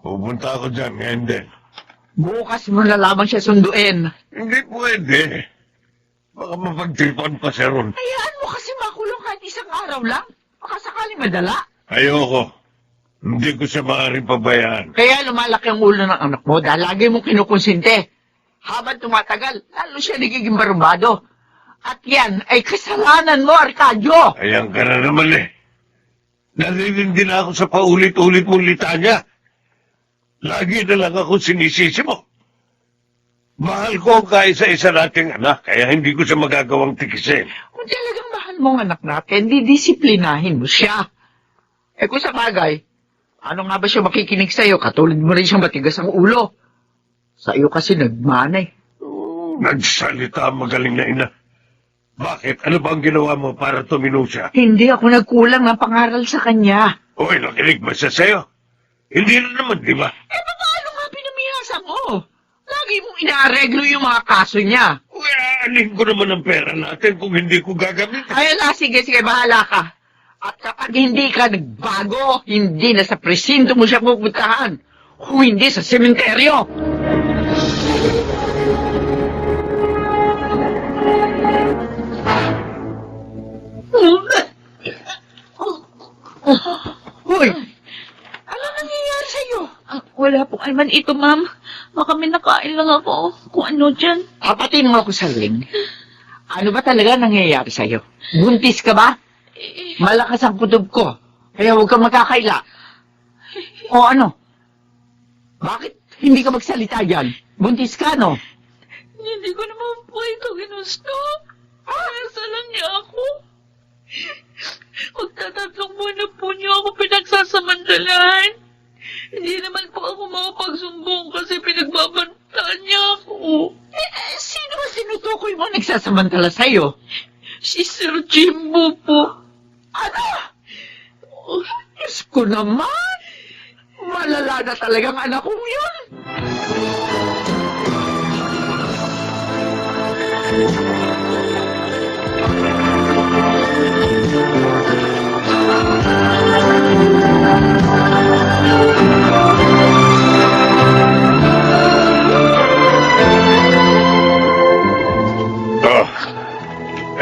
Pupunta ako dyan ngayon din. Bukas mo na lamang siya sunduin. Hindi pwede. Baka mapagtripan pa siya ron. Hayaan mo kasi makulong kahit isang araw lang. Baka baka sakaling madala. Ayoko. Hindi ko siya maaaring pabayaan. Kaya lumalaki ang ulo ng anak mo dahil lagi mong kinukonsinte. Habang tumatagal, lalo siya nagiging barumbado. At yan ay kasalanan mo, Arcadio! Ayan ka na naman eh. Naririndi na ako sa paulit-ulit mong litanya. Lagi na lang ako sinisisi mo. Mahal ko ang kaisa-isa nating anak, kaya hindi ko siya magagawang tikisin. Kung talagang mahal mong anak natin, didisiplinahin mo siya. Eh kung sa bagay, ano nga ba siya makikinig sa'yo? Katulad mo rin siyang matigas ang ulo. Sa iyo kasi nagmanay. Nagsalita ang magaling na ina. Bakit? Ano ba ang ginawa mo para tumino siya? Hindi ako nagkulang ng pangaral sa kanya. Okay, nakinig ba siya sa'yo? Hindi na naman, di ba? Eh, paano nga pinamihasa mo? Lagi mong inaareglo yung mga kaso niya. Kaya anin ko naman ang pera natin kung hindi ko gagamitin. Ay, sige, bahala ka. At kapag hindi ka nagbago, hindi na sa presinto mo siya pupuntahan. Kung hindi sa sementeryo. Hoy! Ano nangyayari sa'yo? Wala po kay man ito, ma'am. Baka may nakain lang ako. Kung ano dyan. Papatin mo ako sa ring. Ano ba talaga nangyayari sa'yo? Buntis ka ba? Malakas ang kutob ko. Kaya huwag kang magkakaila. O ano? Bakit hindi ka magsalita dyan? Buntis ka, no? Hindi ko naman po ito ginusto. Nasa lang niya ako. Magtatatlong buwan na po niyo ako pinagsasamantalahan. Hindi naman po ako makapagsumbong kasi pinagbabantaan niya ako. Sino ba sinutukoy mo nagsasamantala sa'yo? Si Sir Jimbo po. Ano? Diyos ko naman! Malala na talagang anak kong yun!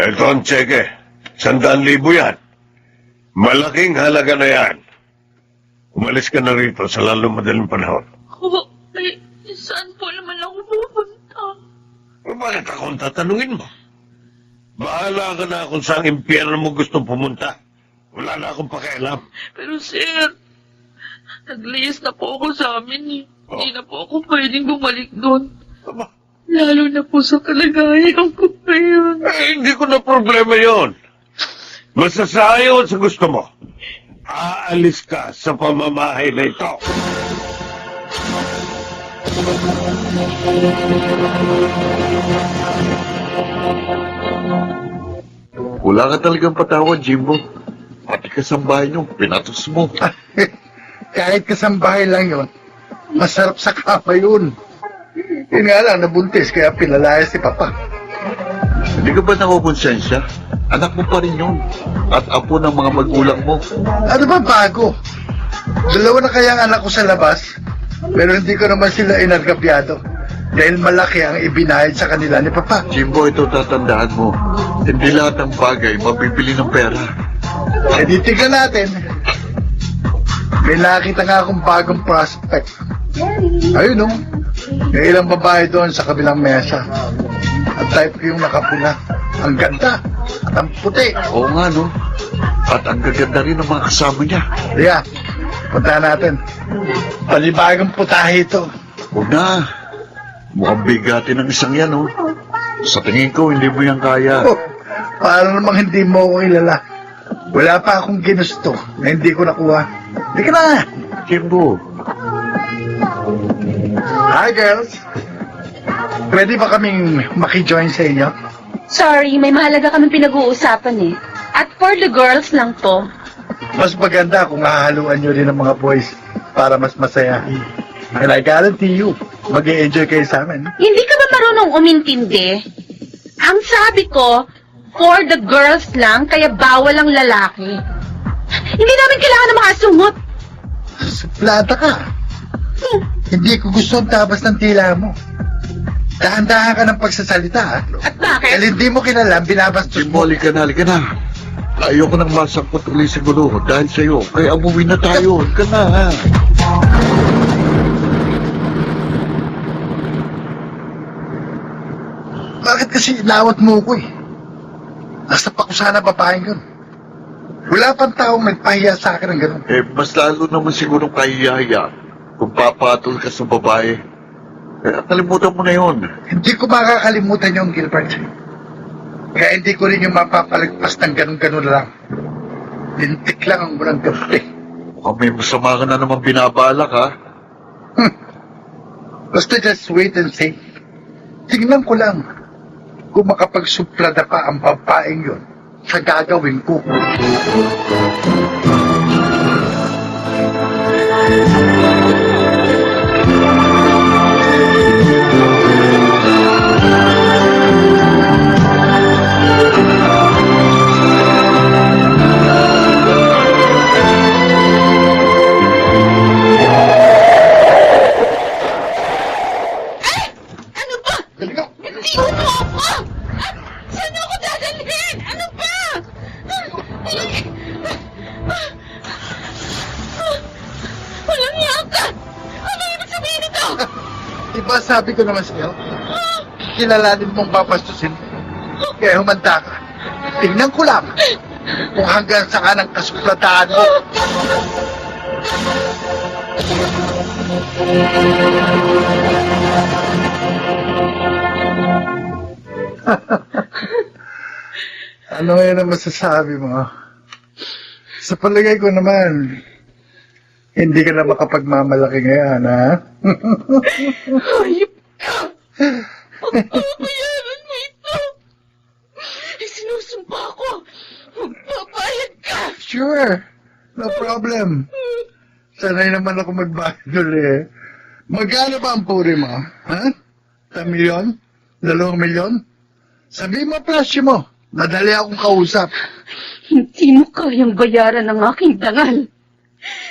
Ito ang tseke. 100,000 yan. Malaking halaga na yan. Umalis ka na rito sa lalong madaling panahon. Saan po naman ako pupunta? Bakit ako ang tatanungin mo? Bahala ka na kung saan impyerno mo gustong pumunta. Wala na akong pakialam. Pero sir, nag-list na po ako sa amin eh. Hindi na po ako pwedeng bumalik doon. Aba, Lalo na po sa kalagayan ko ngayon. hindi ko na problema yon. Basta sa ayaw at sa gusto mo, aalis ka sa pamamahay na ito. Wala ka talagang patawad, Jimbo. Pati kasambahay niyo, pinatos mo. Kahit kasambahay lang yun, masarap sa kama yun. Yun nga lang, nabuntis, kaya pinalaya si Papa. Hindi ka ba nakukonsensya? Anak mo pa rin yun. At apo ng mga magulang mo. Ano ba bago? 2 na kaya ang anak ko sa labas, pero hindi ko naman sila inargapyado. Dahil malaki ang ibinayad sa kanila ni Papa. Jimbo, ito tatandaan mo. Hindi lahat ng bagay mabibili ng pera. Eh di tignan natin. May nakita nga akong bagong prospect. Ayun oh. May ilang babae doon sa kabilang mesa. At type ko yung nakapula. Ang ganda. At ang puti. Oo nga, no? At ang gaganda rin ng mga kasama niya. Yeah. Puntahan natin. Panibagong putahe ito. Huwag na. Mukhang bigatin ng isang yan, oh. Sa tingin ko, hindi mo yan kaya. Oh, para namang hindi mo ako ilala. Wala pa akong ginusto na hindi ko nakuha. Hindi ka na. Jimbo, Hi, girls. Pwede ba kaming makijoin sa inyo? Sorry, may mahalaga kaming pinag-uusapan eh. At for the girls lang to. Mas maganda kung hahaluan nyo rin ng mga boys para mas masaya. And I guarantee you, mag-i-enjoy kayo sa amin. Hindi ka ba marunong umintindi? Ang sabi ko, for the girls lang, kaya bawal ang lalaki. Hindi namin kailangan ng mga sungot. Suplada ka. Hindi ko gusto ang tabas ng tila mo. Dahan-dahan ka ng pagsasalita. At bakit? Dahil hindi mo kilala, binabastos Jimbo, mo. halika na, halika na. Ayoko nang masangkot ulit sa gulo dahil sa'yo. Kaya umuwi na tayo. Ka na, ha? Bakit kasi inawat mo ko eh? Nasa pa ko sana babaeng yun. Wala pang taong nagpahiya sa akin ng ganun. Mas lalo naman siguro kahiyaya kung papatol ka sa babae. Kalimutan mo na yun. Hindi ko makakalimutan yung Gilbert. Kaya hindi ko rin yung mapapalagpas ng ganun-ganun lang. Lintik lang ang walang gabi. Mukhang may masama ka na naman binabalak, ha? Basta just wait and see. Tingnan ko lang kung makapagsuplada pa ang babaeng yun sa gagawin ko. Diba sabi ko naman sa'yo, kilalanin mong papastusin. Kaya humanda ka. Tingnan ko lang kung hanggang saan ang kasuplataan mo. Ano ngayon ang masasabi mo? Sa palagay ko naman, hindi ka na makapagmamalaki ngayon, ha? Hayop ka! Babayaran mo ito! Sinusumpa ko! Magbabayad ka! Sure, no problem. Sanay naman ako magbayad ulit. Magkano ba ang puri mo? Ha? 1 milyon? 2 milyon? Sabi mo presyo mo. Nadali akong kausap. Hindi mo kayang bayaran ang aking dangal.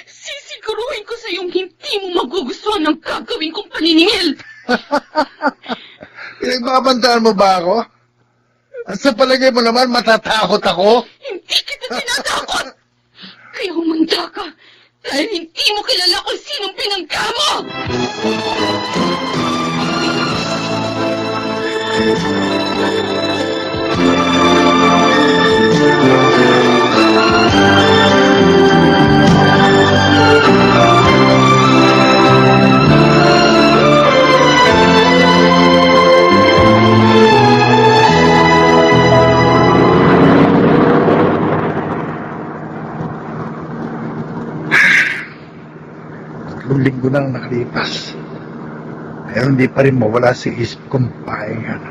Sisiguruhin ko sa iyong hindi mo magugustuhan ng gagawin kong paniningil! Pinagbabantaan mo ba ako? At sa palagay mo naman, matatakot ako? Hindi kita tinatakot! Kaya humanda ka dahil hindi mo kilala kung sinong pinangga mo! Tatlong linggo nang nakalipas. Pero hindi pa rin mawala sa isip kong pahingan.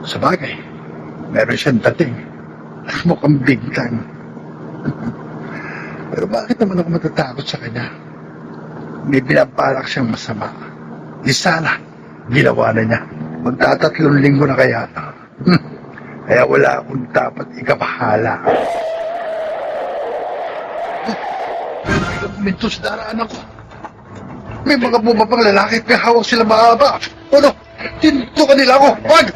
Sa bagay, meron siyang dating. Mukhang bigtan. Pero bakit naman ako matatakot sa kanya? May binabalak siyang masama. Di sana, ginawa na niya. Magtatatlong linggo na kaya. Kaya wala akong dapat ikabahala. Minto sa daraan ako. May mga bumabang lalaki at may hawak sila mahaba. Ano? Tinto ka nila ako. Wag!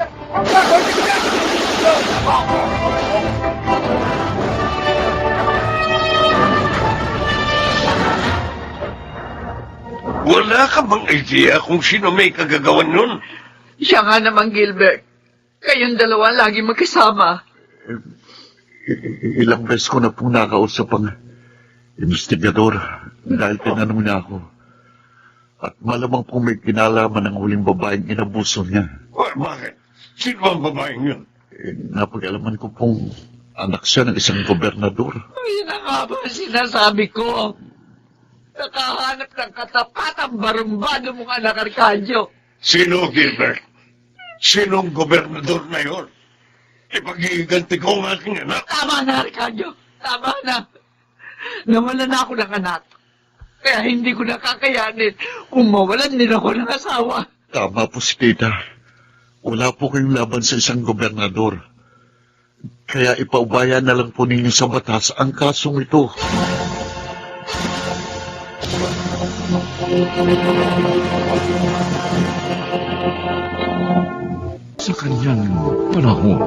Wala ka bang idea kung sino may kagagawan nun? Siya nga naman, Gilbert. Kayong dalawa lagi magkasama. Ilang beses ko na pong nakausap ang investigador dahil tinanong niya ako. At malamang pong may kinalaman ng huling babaeng inabuso niya. Bakit? Sino ang babaeng yun? Napag-alaman ko pong anak siya ng isang gobernador. Yan ang nga ba sinasabi ko? Nakahanap ng katapatang barumbado mong anak, Arcadio. Sino, Gilbert? Sinong gobernador na yun? Ipag-iiganti ko ang aking anak. Tama na, Arcadio. Tama na. Nawalan na ako ng anak. Kaya hindi ko nakakayanin kung mawalan din ako ng asawa. Tama po si Tita. Wala po kayong laban sa isang gobernador. Kaya ipaubaya na lang po ninyo sa batas ang kasong ito. Sa kanyang panahon,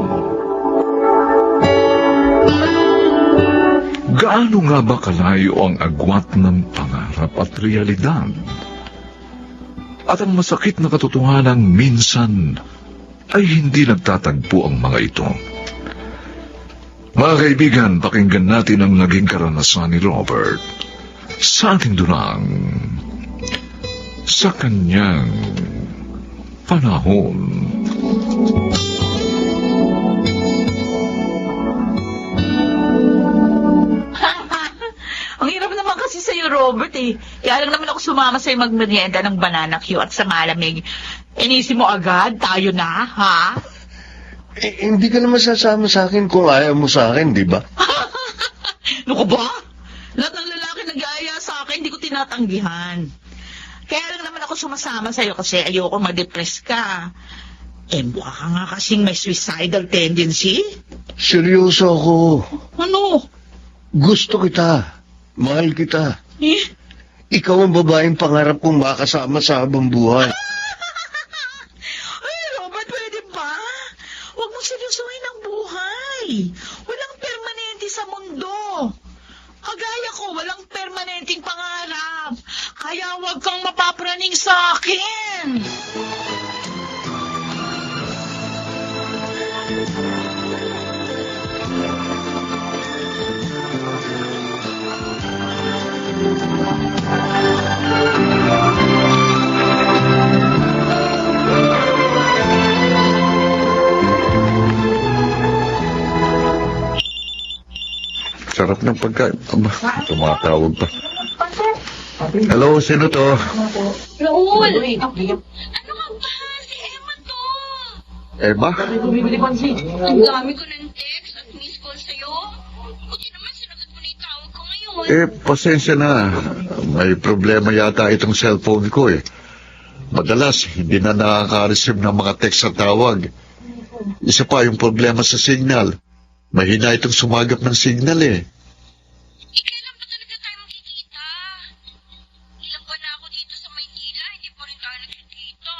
Gaano nga ba kalayo ang agwat ng pangarap at realidad? At ang masakit na katotohanan minsan ay hindi nagtatagpo ang mga ito. Mga kaibigan, pakinggan natin ang naging karanasan ni Robert sa ating dunang sa kanyang panahon. Ang hirap naman kasi sa'yo, Robert, eh. Kaya lang naman ako sumama sa'yo magmerienda ng banana Q at sa malamig. Inisip mo agad, tayo na, ha? Hindi ka naman sasama sa akin kung ayaw mo sa akin, di ba? Ano ka ba? Lahat ng lalaki nag-aaya sa akin, hindi ko tinatanggihan. Kaya lang naman ako sumasama sa'yo kasi ayoko ma-depress ka. Mukha ka nga kasing may suicidal tendency. Seryoso ako. Ano? Gusto kita. Mahal kita. Ikaw ang babaeng pangarap kong makasama sa habang buhay. Ay, Robert, pwede ba? Huwag mong seryosohin ang buhay. Walang permanente sa mundo. Kagaya ko, walang permanenteng pangarap. Kaya huwag kang mapapraning sa akin. Sarap ng pagkain. Aba, tumatawag pa. Hello, sino to? Raul! Ano ka ba? Si Emma to! Emma? Ang dami ko ng text at miss call sa'yo. Buti naman sinagot mo na yung tawag ko ngayon. Pasensya na. May problema yata itong cellphone ko eh. Madalas, hindi na nakaka-receive ng mga text at tawag. Isa pa yung problema sa signal. Mahina itong sumagap ng signal eh. Kailan pa talaga tayo magkikita? Ilang ba na ako dito sa Maynila, hindi pa rin tayo nagkikita.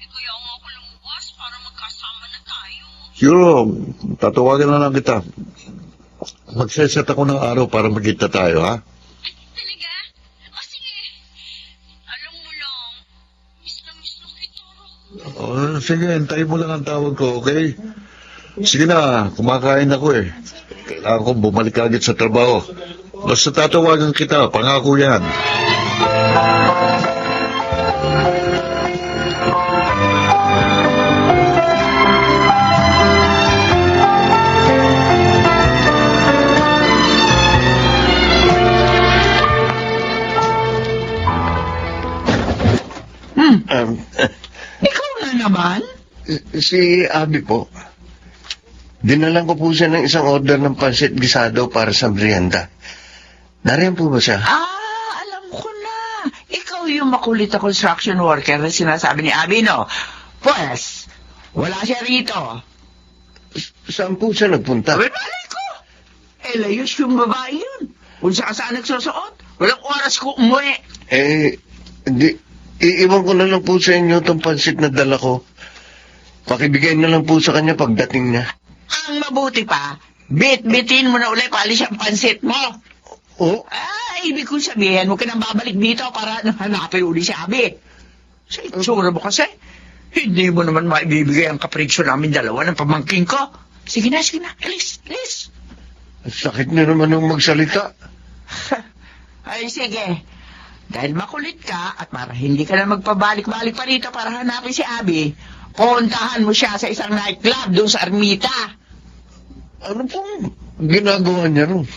Kaya nga ako lumabas para magkasama na tayo. Sure, tatawagan na lang kita. Magseset ako ng araw para magkita tayo, ha? Talaga? O sige. Alam mo lang, miss na kita. Sige, hintayin mo lang ang tawag ko, okay? Sige na, kumakain ako eh. Kailangan kong bumalik agad sa trabaho. Basta tatawagan kita, pangako yan. Ikaw na naman? Si Abby po. Dinalan ko po siya ng isang order ng pansit gisado para sa merienda. Nariyan po ba siya? Alam ko na. Ikaw yung makulit na construction worker na sinasabi ni Abby, no? Pues, wala siya rito. Saan po siya nagpunta? Malay ko. Layos yung babae yun. Kung saan nagsusuot, walang oras ko umuwi. Iiwan ko na lang po sa inyo itong pansit na dala ko. Pakibigay na lang po sa kanya pagdating niya. Ang mabuti pa, bit-bitin mo na ulit paalis ang pansit mo. Oh? Ibig kong sabihin, huwag ka nang babalik dito para hanapin uli si Abby. Sa itsura mo kasi, hindi mo naman maibibigay ang kapritsyo namin dalawa ng pamangking ko. Sige na, alis. Sakit niyo naman ng magsalita. Ay, sige. Dahil makulit ka at para hindi ka na magpabalik-balik pa rito para hanapin si Abby, puntahan mo siya sa isang nightclub doon sa Ermita. Ano pong ginagawa niya ron?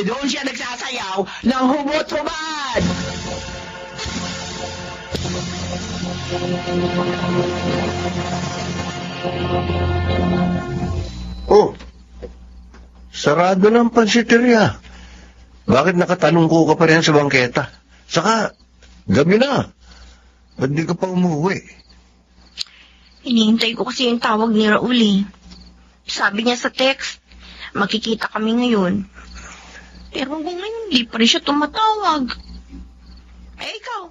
Doon siya nagsasayaw ng humot-humad. Sarado na ang pansiteria. Bakit nakatanungko ka pa rin sa bangketa? Saka, gabi na. Ba't di ka pa umuwi? Hinihintay ko kasi yung tawag ni Raul eh. Sabi niya sa text, makikita kami ngayon. Pero hanggang ngayon, hindi pa rin siya tumatawag. Ikaw,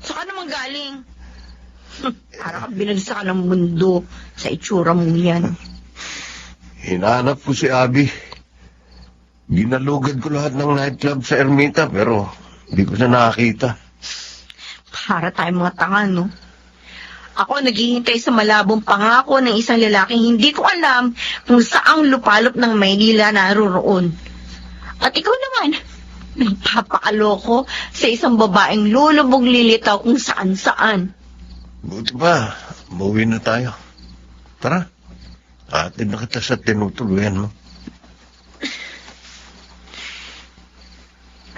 saan ka naman galing? Para ka binagsakan ng mundo sa itsura mo yan. Hinahanap ko si Abby. Ginalugad ko lahat ng nightclub sa Ermita pero hindi ko siya nakakita. Para tayong mga tanga, no? Ako naghihintay sa malabong pangako ng isang lalaking hindi ko alam kung saang lupalop ng Maynila naroroon. At ikaw naman, nagpapakaloko sa isang babaeng lulubog lilitaw kung saan-saan. Buti ba, umuwi na tayo. Tara, atin na kita sa tinutuluyan mo.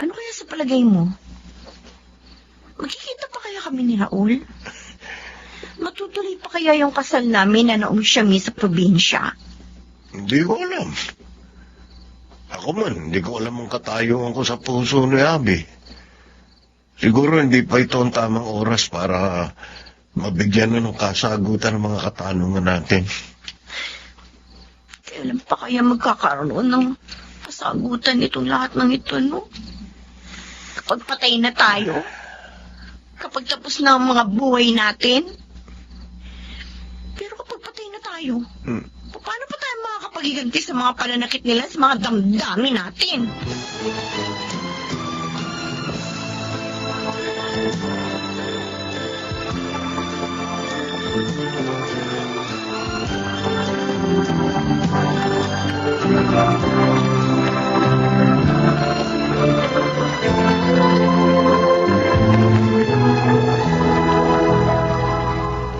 Ano kaya sa palagay mo? Magkikita pa kaya kami ni Raul? Matutuloy pa kaya yung kasal namin na naumsyami sa probinsya? Hindi ko alam. Ako man, hindi ko alam ang katayuan ko sa puso ni Abby. Siguro hindi pa ito ang tamang oras para mabigyan na ng kasagutan ng mga katanungan natin. Kailan pa kaya magkakaroon ng kasagutan itong lahat ng ito, no? Kapag patay na tayo? Kapag tapos na ang mga buhay natin? Pero kapag patay na tayo, paano pa tayo makakapagiganti sa mga pananakit nila sa mga damdamin natin?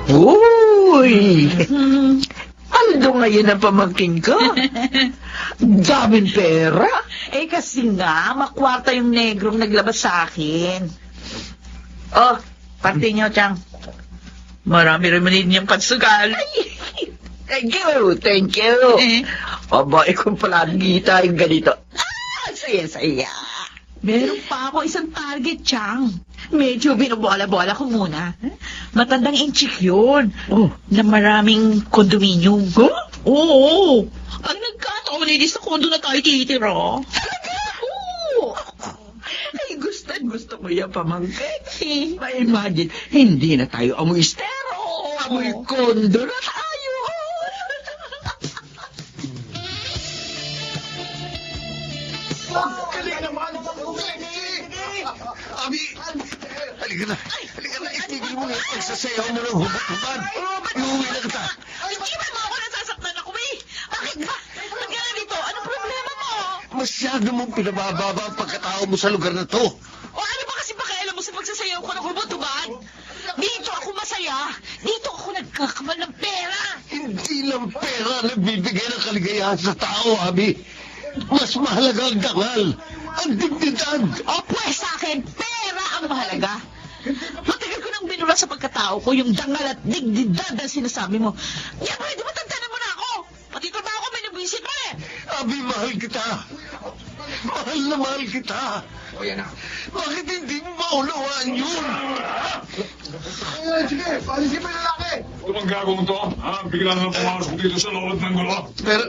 Uy! Ando ngayon ang pamangkin ko. Daming pera. Eh kasi nga, makwarta yung negrong naglabas sa akin. Oh, parte niyo, Chang. Marami rin manin yung pansugal. Thank you, thank you. Aba, kung palagi tayong ganito. Saya-saya. Meron pa ako isang target, Chang. Medyo binubola-bola ko muna. Matandang inchik yun. Oh. Na maraming kondominium. Huh? Oo. Ang nagkataon, hindi sa kondo na tayo titira. Talaga? Oo. Ay, gusto mo yan, pamangkin. Ma-imagine, hindi na tayo amoy estero. Amoy kondo na tayo. Galing naman ang Abi, halika na. Halika na, itigil mo na yung pagsasayaw mo ng hubad-hubad. Iuwi na kita. Hindi ba mo ako nasasaktan ako eh? Bakit ba? Nagyari dito, anong problema mo? Masyado mong pinabababa ang pagkatao mo sa lugar na to. O ano ba kasi pakialam mo sa pagsasayaw ko ng hubad-hubad? Dito ako masaya. Dito ako nagkakamal ng pera. Hindi lang pera ang nagbibigay ng kaligayahan sa tao, Abi. Mas mahalaga ang dangal, ang dignidad. O pues sa akin, pera ang mahalaga. Matagal ko nang binula sa pagkatao ko yung dangal at dignidad na sinasabi mo. Yan mo, di ba tantanan mo na ako? Pati trabaho ko may nabisit mo eh. Abi, mahal kita. Mahal na mahal kita. O yan na. Bakit hindi mo maunawaan yun? Sige, palisin mo yung lalaki. Ano bang gagawin to? Bigla na pumasok dito sa loob ng gulo. Pero,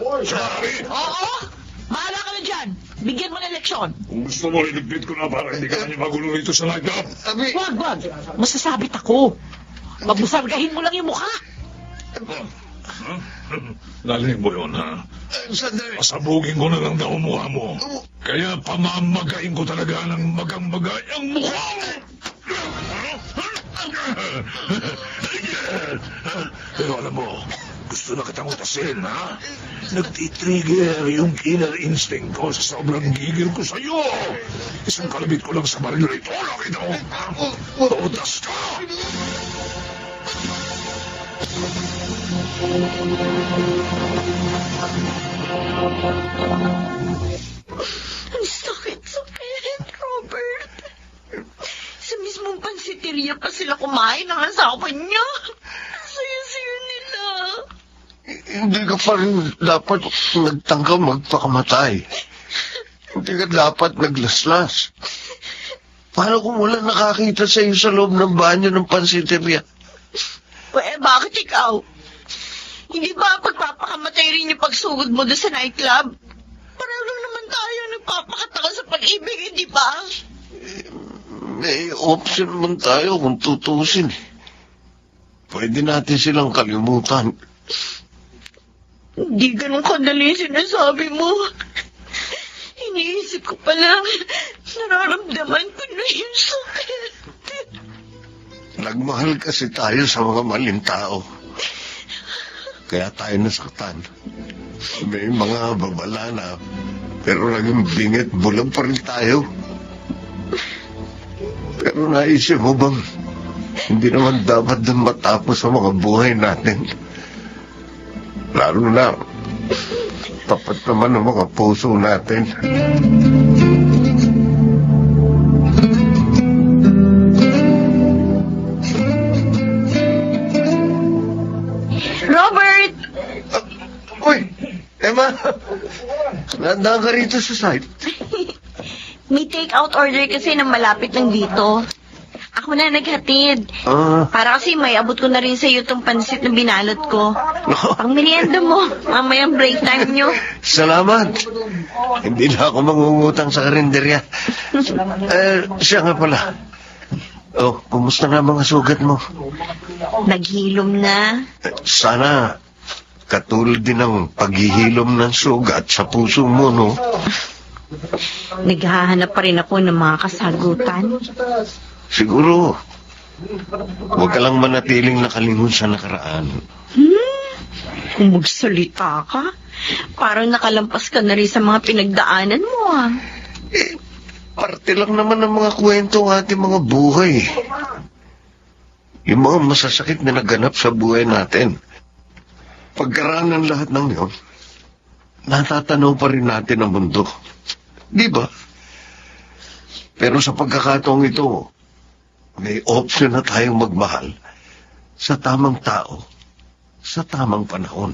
Oo, bahala ka na dyan. Bigyan mo ng leksyon. Kung gusto mo, iligpit ko na para hindi ka na niya magulo rito sa nightclub. Abi, Wag. Masasabit ako. Magbusargahin mo lang yung mukha. Lalim mo yun, ha? sandali. Pasabugin ko na lang daw ang mukha mo. Kaya pamamagain ko talaga ng magang-magay ang mukha mo! Pero alam mo, gusto na kitang utasin, ha? Nagtitrigger yung killer instinct ko sa sobrang gigil ko sa'yo. Isang kalabit ko lang sa baril na ito. Nakita mo? Utas ka! Ang sakit, Robert. Sa mismong pansiteria pa sila kumain ng asawa niya. Ang saya-saya nila. Hindi ka pa rin dapat nagtangka magpakamatay. Hindi ka dapat naglaslas. Paano kung wala nakakita sa iyo sa loob ng banyo ng pansiteria? Bakit ikaw? Hindi ba pagpapakamatay rin yung pagsugod mo doon sa nightclub? Pareho lang naman tayo nagpapakataka sa pag-ibig, hindi ba? May option man tayo kung tutusin. Pwede natin silang kalimutan. Hindi ganun kadali sinasabi mo. Iniisip ko pa lang, nararamdaman ko na yung sakit. Nagmahal kasi tayo sa mga maling tao. Kaya tayo nasaktan. May mga babala na, pero naging bingit bulag pa rin tayo. Pero naisip mo bang, hindi naman dapat dun matapos ang mga buhay natin? Lalo na, tapat naman ang mga puso natin. Robert! Uy, Emma! Nandaan ka rito sa site. May take-out order kasi na malapit lang dito. Ako na naghatid. Para kasi may abot ko na rin sa iyo itong pansit na binalot ko. Pang merienda mo, mamayang break time nyo. Salamat. Hindi na ako mangungutang sa karinderya. Siya nga pala. Oh, kumusta na mga sugat mo? Naghilom na. Sana katulad din ng paghihilom ng sugat sa puso mo, no? Naghahanap pa rin ako ng mga kasagutan. Siguro, huwag ka lang manatiling nakalingon sa nakaraan. Kung magsalita ka, parang nakalampas ka na rin sa mga pinagdaanan mo, ah. Parte lang naman ng mga kwento ng ating mga buhay. Yung mga masasakit na naganap sa buhay natin. Pagkaraan ng lahat ng yun, natatanaw pa rin natin ang mundo. Di ba? Pero sa pagkakataong ito, may option na tayong magmahal sa tamang tao, sa tamang panahon.